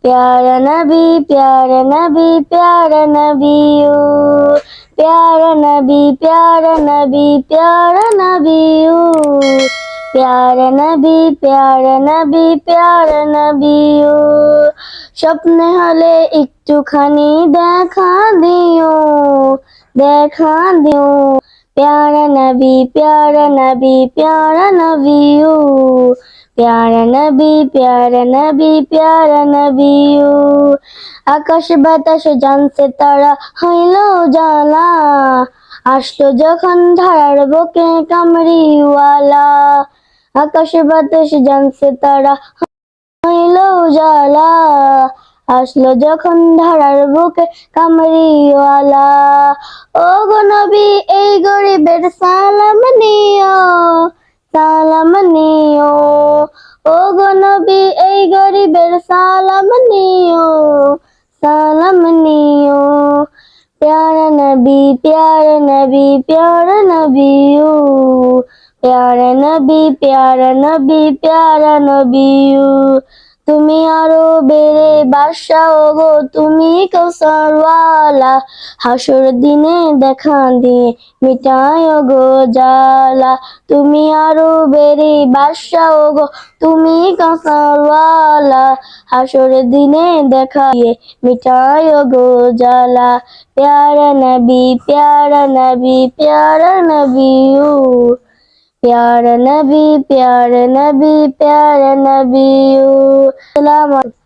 प्यारा नबी प्यारा नबी प्यारा नबी ओ प्यारा नबी प्यारा नबी प्यारा नबी ओ प्यारा नबी प्यारा नबी प्यारा नबी ओ স্বপ্নে হলে একটুখানি দেখা দিও দেখা দিও प्यारा नबी प्यारा नबी प्यारा नबी ओ प्यारा नबी प्यारा नबी प्यारा नबी ओ আকাশ বাতাস জানছে তারা হইল জালা আসলো যখন ধারার বুকে কামড়িওয়ালা আকাশ বাতাস জানছে তারা হইল জালা আসলো যখন ধারার বুকে কামড়িওয়ালা ও গো নবী এই গরিবের সালাম নিও সালাম নিও ও গো নবী এই গরিবের সালাম নিও সালাম নিও प्यारा नबी प्यारा नबी प्यारा नबी ओ प्यारा नबी प्यारा नबी प्यारा नबी ओ তুমি আরো বেড়ে বাদশা ওগো তুমি কৌসারওয়ালা হাসর দিনে দেখা দিয়ে মিটায় গো জালা তুমি আরো বেড়ে বাদশা ওগো তুমি কৌসারওয়ালা হাসর দিনে দেখা দিয়ে মিটায় গো জালা प्यारा नबी प्यारा नबी प्यारा नबी ओ प्यारा नबी प्यारा नबी प्यारा नबी ओ।